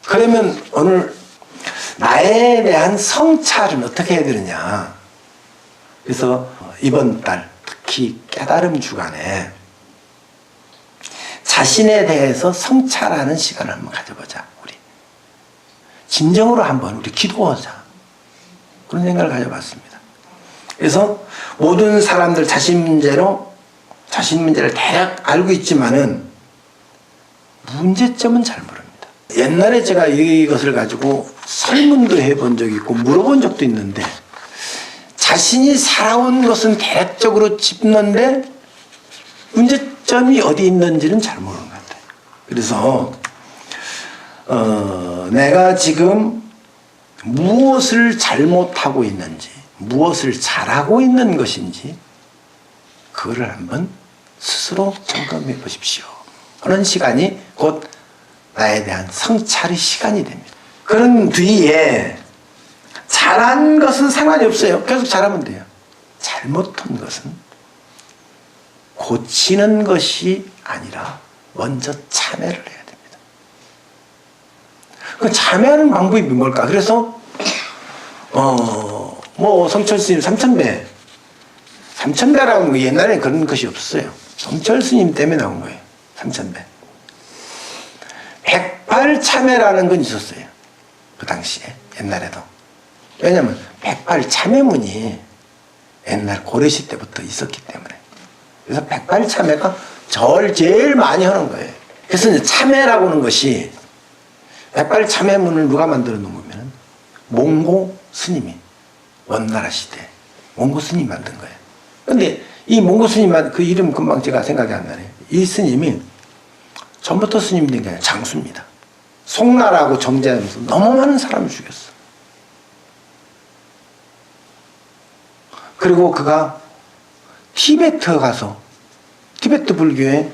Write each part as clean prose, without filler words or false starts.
그러면 오늘 나에 대한 성찰은 어떻게 해야 되느냐. 그래서 이번 달 특히 깨달음 주간에 자신에 대해서 성찰하는 시간을 한번 가져보자. 우리 진정으로 한번 우리 기도하자. 그런 생각을 가져봤습니다. 그래서 모든 사람들 자신 문제를 대략 알고 있지만은 문제점은 잘 모릅니다. 옛날에 제가 이것을 가지고 설문도 해본 적이 있고 물어본 적도 있는데 자신이 살아온 것은 대략적으로 짚는데 문제점이 어디 있는지는 잘 모르는 것 같아요. 그래서 내가 지금 무엇을 잘못하고 있는지 무엇을 잘하고 있는 것인지 그거를 한번 스스로 점검해 보십시오. 그런 시간이 곧 나에 대한 성찰의 시간이 됩니다. 그런 뒤에 잘한 것은 상관이 없어요. 계속 잘하면 돼요. 잘못한 것은 고치는 것이 아니라 먼저 참회를 해야 됩니다. 그 참회하는 방법이 뭘까? 그래서 성철 스님 삼천배라는 거 옛날에 그런 것이 없었어요. 성철 스님 때문에 나온 거예요. 삼천배. 108참회라는 건 있었어요. 그 당시에 옛날에도. 왜냐하면 108참회문이 옛날 고려시 때부터 있었기 때문에. 그래서 108참회가 절 제일 많이 하는 거예요. 그래서 이제 참회라고 하는 것이 108참회문을 누가 만들어 놓은 거면 몽고 스님이 원나라 시대 몽고 스님이 만든 거예요. 근데 이 몽고 스님 그 이름 금방 제가 생각이 안 나네요. 이 스님이 전부터 스님이 된 게 아니라 장수입니다. 송나라하고 정제하면서 너무 많은 사람을 죽였어. 그리고 그가 티베트 가서 티베트 불교의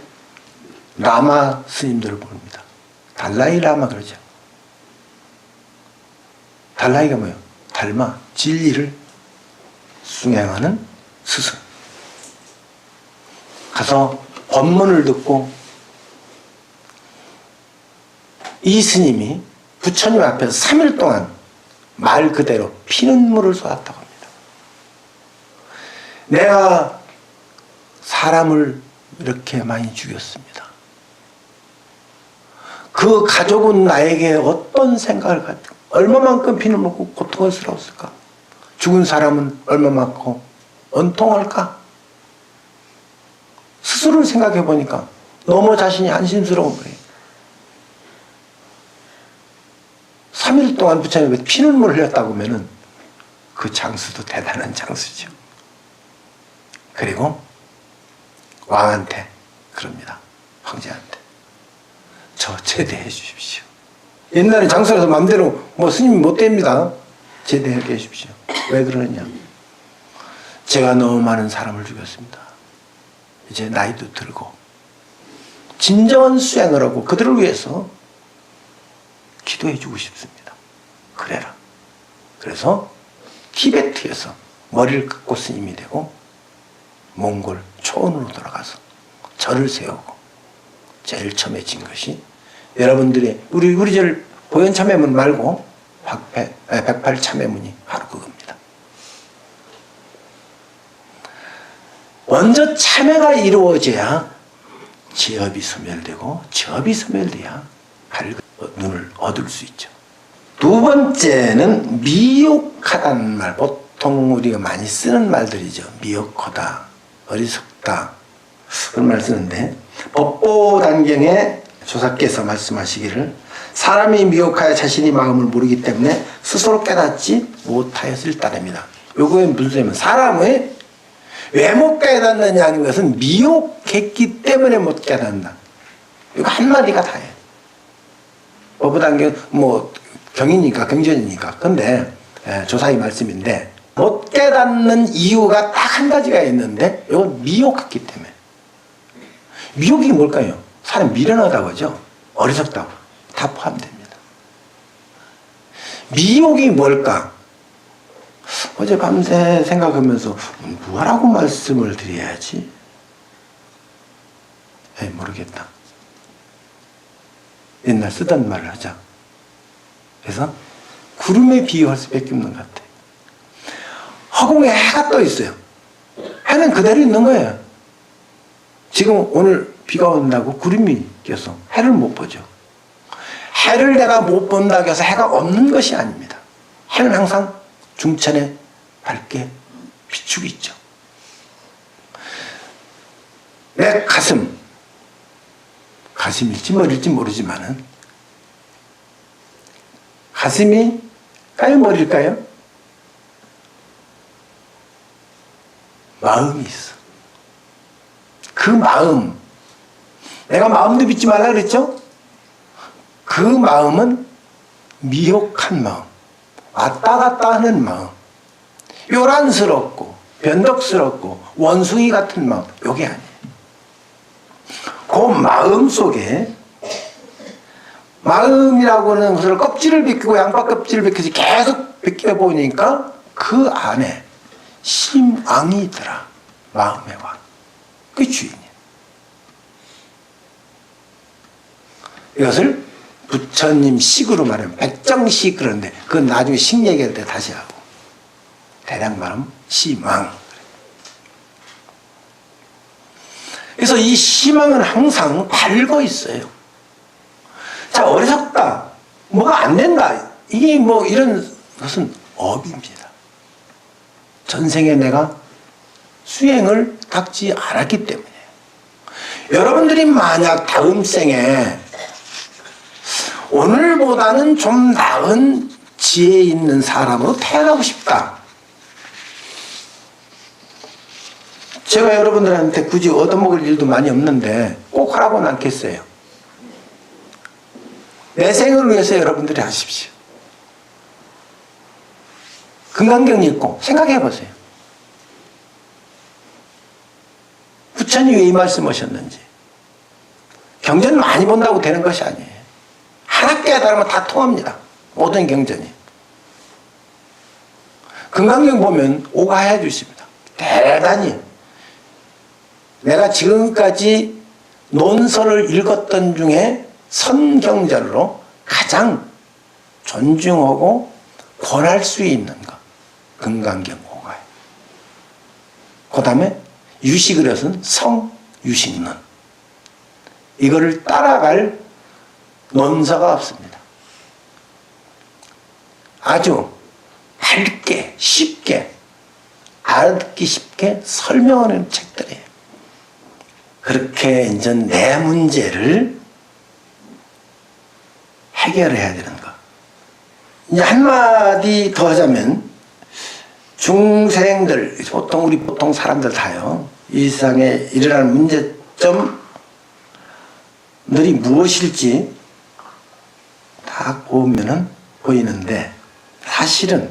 라마 스님들을 부릅니다. 달라이 라마 그러죠. 달라이가 뭐예요? 달마, 진리를 숭행하는 스승. 가서 법문을 듣고 이 스님이 부처님 앞에서 3일 동안 말 그대로 피눈물을 쏟았다고 합니다. 내가 사람을 이렇게 많이 죽였습니다. 그 가족은 나에게 어떤 생각을 가지고 얼마만큼 피눈물 흘리고 고통을 스러웠을까? 죽은 사람은 얼마만큼 원통할까? 스스로를 생각해 보니까 너무 자신이 안심스러운 거예요. 3일 동안 부처님께 피눈물을 흘렸다고 하면은 그 장수도 대단한 장수죠. 그리고 왕한테 그럽니다. 황제한테. 저 제대해 주십시오. 옛날에 장수라서 마음대로 스님이 못 됩니다. 제대하게 해주십시오. 왜 그러느냐? 제가 너무 많은 사람을 죽였습니다. 이제 나이도 들고 진정한 수행을 하고 그들을 위해서 기도해 주고 싶습니다. 그래라. 그래서 티베트에서 머리를 깎고 스님이 되고 몽골 초원으로 돌아가서 절을 세우고 제일 처음에 진 것이 여러분들이 우리 절 보현참회문 말고 108참회문이 바로 그겁니다. 먼저 참회가 이루어져야 지업이 소멸되고 지업이 소멸돼야 밝은 눈을 얻을 수 있죠. 두 번째는 미혹하다는 말. 보통 우리가 많이 쓰는 말들이죠. 미혹하다, 어리석다 그런 말 쓰는데 법보단경에 조사께서 말씀하시기를 사람이 미혹하여 자신의 마음을 모르기 때문에 스스로 깨닫지 못하였을 따름이다. 요거에 무슨 소리냐면 사람의 왜 못 깨닫느냐 하는 것은 미혹했기 때문에 못 깨닫는다. 이거 한마디가 다예요. 법보단경 경이니까 경전이니까. 근데 조사의 말씀인데 못 깨닫는 이유가 딱 한 가지가 있는데 이건 미혹했기 때문에. 미혹이 뭘까요? 사람 미련하다고 하죠. 어리석다고. 다 포함됩니다. 미혹이 뭘까? 어제 밤새 생각하면서 뭐라고 말씀을 드려야지? 모르겠다. 옛날 쓰던 말을 하자. 그래서 구름에 비유할 수밖에 없는 것 같아요. 허공에 해가 떠 있어요. 해는 그대로 있는 거예요. 지금 오늘 비가 온다고 구름이 껴서 해를 못 보죠. 해를 내가 못 본다고 해서 해가 없는 것이 아닙니다. 해는 항상 중천에 밝게 비추고 있죠. 내 가슴일지 머리일지 모르지만은 가슴일까요, 머리일까요? 마음이 있어. 그 마음, 내가 마음도 믿지 말라 그랬죠? 그 마음은 미혹한 마음, 왔다 갔다 하는 마음, 요란스럽고 변덕스럽고 원숭이 같은 마음, 요게 아니에요. 그 마음 속에, 마음이라고 하는 것을 껍질을 벗기고 양파 껍질을 벗기지 계속 벗겨보니까 그 안에 심왕이 있더라. 마음의 왕. 그 주인이에요. 이것을 부처님 식으로 말하면 백정식 그런데 그건 나중에 식 얘기할 때 다시 하고 대략 말하면 심왕. 그래서 이 심왕은 항상 밝아 있어요. 자, 어리석다. 뭐가 안 된다. 이게 뭐 이런 것은 업입니다. 전생에 내가 수행을 닦지 않았기 때문에. 여러분들이 만약 다음 생에 오늘보다는 좀 나은 지혜 있는 사람으로 태어나고 싶다. 제가 여러분들한테 굳이 얻어먹을 일도 많이 없는데 꼭 하라고는 않겠어요. 내 생을 위해서 여러분들이 하십시오. 금강경 읽고 생각해 보세요. 부처님이 왜 이 말씀하셨는지. 경전 많이 본다고 되는 것이 아니에요. 하나 깨달으면 다 통합니다. 모든 경전이. 금강경 보면 오가해 주십니다. 대단히. 내가 지금까지 논설을 읽었던 중에 선경전으로 가장 존중하고 권할 수 있는 것. 금강경 오가해. 그 다음에 유식을해서는 성유식론. 이거를 따라갈 논서가 없습니다. 아주 밝게 쉽게 알아듣기 쉽게 설명하는 책들이에요. 그렇게 이제 내 문제를 해결해야 되는 거. 이제 한마디 더 하자면 중생들, 우리 보통 사람들 다요. 이 세상에 일어나는 문제점들이 무엇일지 다 보면은 보이는데 사실은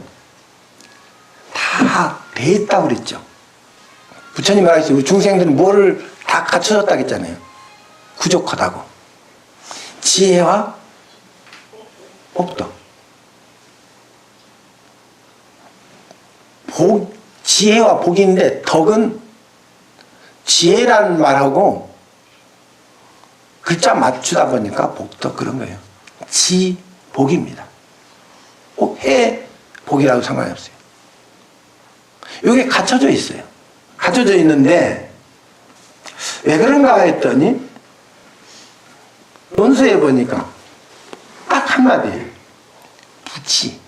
다 돼 있다고 그랬죠. 부처님 말하셨죠. 우리 중생들은 뭐를 다 갖춰졌다고 했잖아요. 부족하다고. 지혜와 복도. 지혜와 복인데 덕은 지혜라는 말하고 글자 맞추다 보니까 복도 그런 거예요. 지, 복입니다. 해, 복이라고 상관이 없어요. 이게 갖춰져 있어요. 갖춰져 있는데 왜 그런가 했더니 논서에 보니까 딱 한마디 부치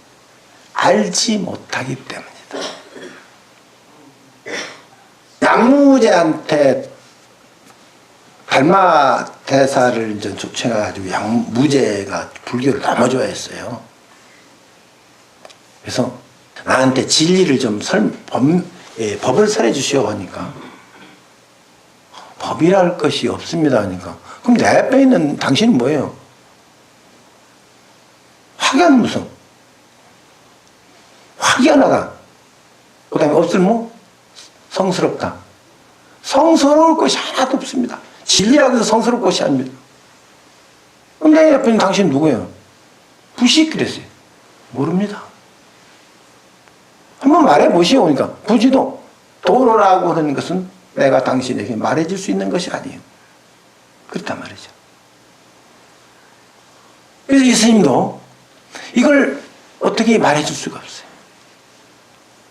알지 못하기 때문이다. 양무제한테 달마 대사를 이제 쫓아가지고 양무제가 불교를 너무 좋아했어요. 그래서 나한테 진리를 좀 법을 설해 주시오 하니까 법이랄 것이 없습니다 하니까 그럼 내 앞에 있는 당신은 뭐예요? 확연무성, 확연하다. 그 다음에 없을무? 성스럽다. 성스러울 것이 하나도 없습니다. 진리라고 해서 성스러울 것이 아닙니다. 그럼 내 옆에 있는 당신은 누구예요? 부식 그랬어요. 모릅니다. 한번 말해보시오. 그러니까 부지도 도로라고 하는 것은 내가 당신에게 말해줄 수 있는 것이 아니에요. 그렇단 말이죠. 그래서 이 스님도 이걸 어떻게 말해줄 수가 없어요.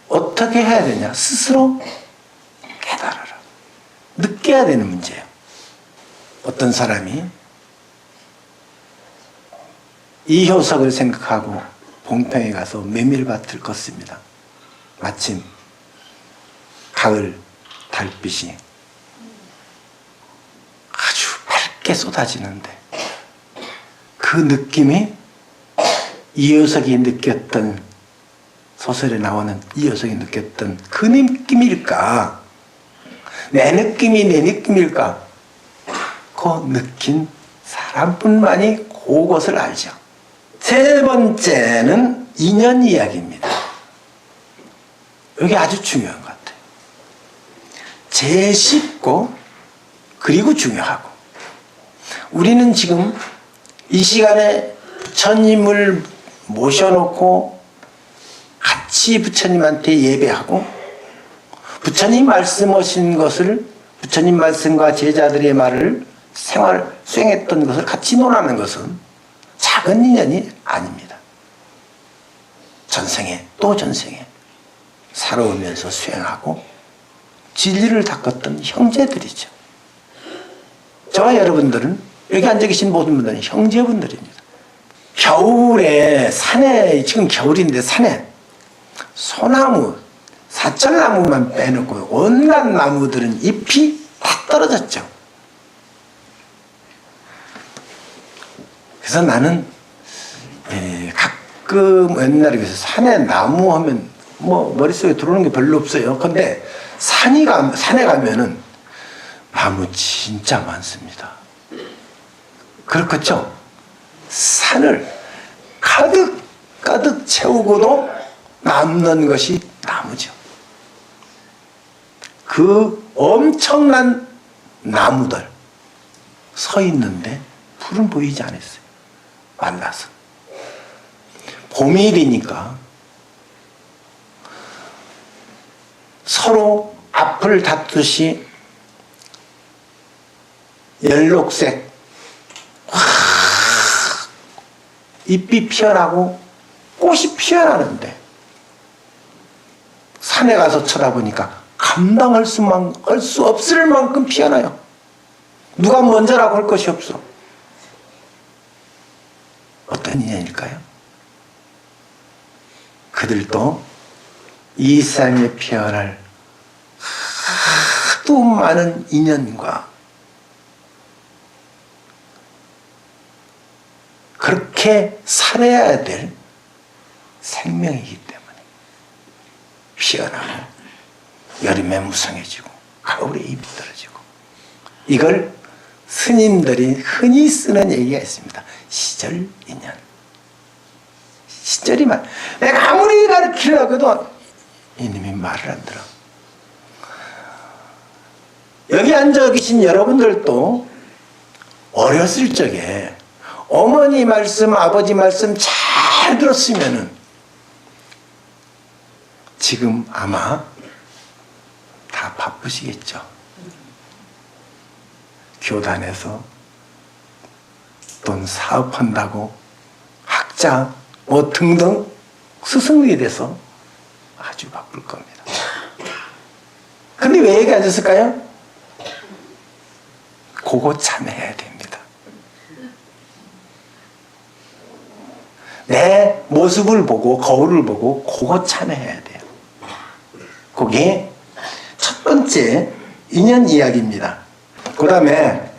어떻게 해야 되냐? 스스로 깨달아라. 느껴야 되는 문제예요. 어떤 사람이 이효석을 생각하고 봉평에 가서 메밀밭을 걷습니다. 마침 가을 달빛이 아주 밝게 쏟아지는데 그 느낌이 이효석이 느꼈던, 소설에 나오는 이효석이 느꼈던 그 느낌일까? 내 느낌이 내 느낌일까? 그 느낀 사람뿐만이 그것을 알죠. 세 번째는 인연 이야기입니다. 이게 아주 중요한 것 같아요. 제일 쉽고 그리고 중요하고, 우리는 지금 이 시간에 부처님을 모셔놓고 같이 부처님한테 예배하고 부처님 말씀하신 것을, 부처님 말씀과 제자들의 말을 수행했던 것을 같이 논하는 것은 작은 인연이 아닙니다. 전생에 또 전생에 살아오면서 수행하고 진리를 닦았던 형제들이죠. 저와 여러분들은, 여기 앉아 계신 모든 분들은 형제분들입니다. 겨울에 산에, 지금 겨울인데 산에 소나무, 사철나무만 빼놓고 온갖 나무들은 잎이 다 떨어졌죠. 그래서 나는 가끔 옛날에 산에 나무 하면 뭐 머릿속에 들어오는 게 별로 없어요. 근데 산에 가면은 나무 진짜 많습니다. 그렇겠죠? 산을 가득 채우고도 남는 것이 나무죠. 그 엄청난 나무들 서 있는데 풀은 보이지 않았어요. 말라서. 봄일이니까 서로 앞을 닫듯이 연록색 잎이 피어나고 꽃이 피어나는데 산에 가서 쳐다보니까 감당할 수 없을 만큼 피어나요. 누가 먼저라고 할 것이 없어. 어떤 인연일까요? 그들도 이 삶에 피어날 하도 많은 인연과 그렇게 살아야 될 생명이기 때문에 피어나고 여름에 무성해지고 가을에 잎이 떨어지고, 이걸 스님들이 흔히 쓰는 얘기가 있습니다. 시절 인연. 시절이 말. 내가 아무리 가르치려고 해도 이놈이 말을 안 들어. 여기 앉아 계신 여러분들도 어렸을 적에 어머니 말씀, 아버지 말씀 잘 들었으면은 지금 아마 다 바쁘시겠죠. 교단에서 돈 사업한다고 학자 뭐 등등 스승이 돼서 아주 바쁠 겁니다. 근데 왜 여기 앉았을까요? 그거 참여해야 됩니다. 내 모습을 보고 거울을 보고 그거 참여해야 돼요. 그게 첫 번째 인연 이야기입니다. 그 다음에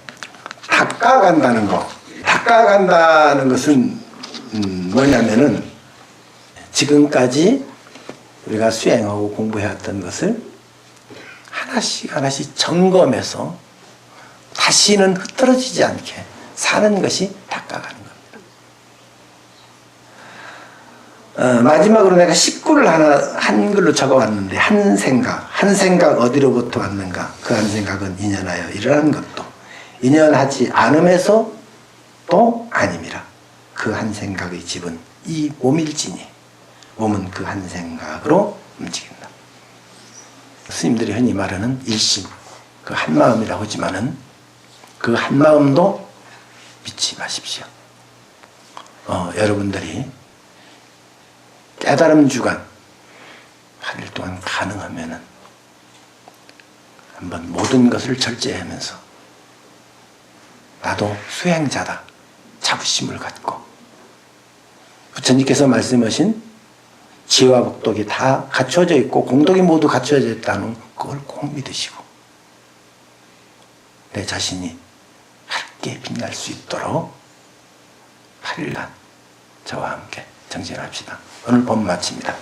닦아간다는 거. 닦아간다는 것은 뭐냐면은 지금까지 우리가 수행하고 공부해왔던 것을 하나씩 점검해서 다시는 흐트러지지 않게 사는 것이 닦아가는 겁니다. 마지막으로 내가 식구를 하나 한글로 적어왔는데, 한 생각 어디로부터 왔는가? 그 한 생각은 인연하여 일어나는 것도 인연하지 않음에서 또 아님이라. 그 한 생각의 집은 이 몸일지니 몸은 그 한 생각으로 움직인다. 스님들이 흔히 말하는 일심, 그 한 마음이라고 하지만은 그 한 마음도 믿지 마십시오. 여러분들이 깨달음 주간 8일 동안 가능하면은 한번 모든 것을 절제하면서 나도 수행자다 자부심을 갖고 부처님께서 말씀하신 지혜와 복덕이 다 갖춰져 있고 공덕이 모두 갖춰져 있다는 그걸 꼭 믿으시고 내 자신이 밝게 빛날 수 있도록 8일간 저와 함께 정진합시다. 오늘 법 마칩니다.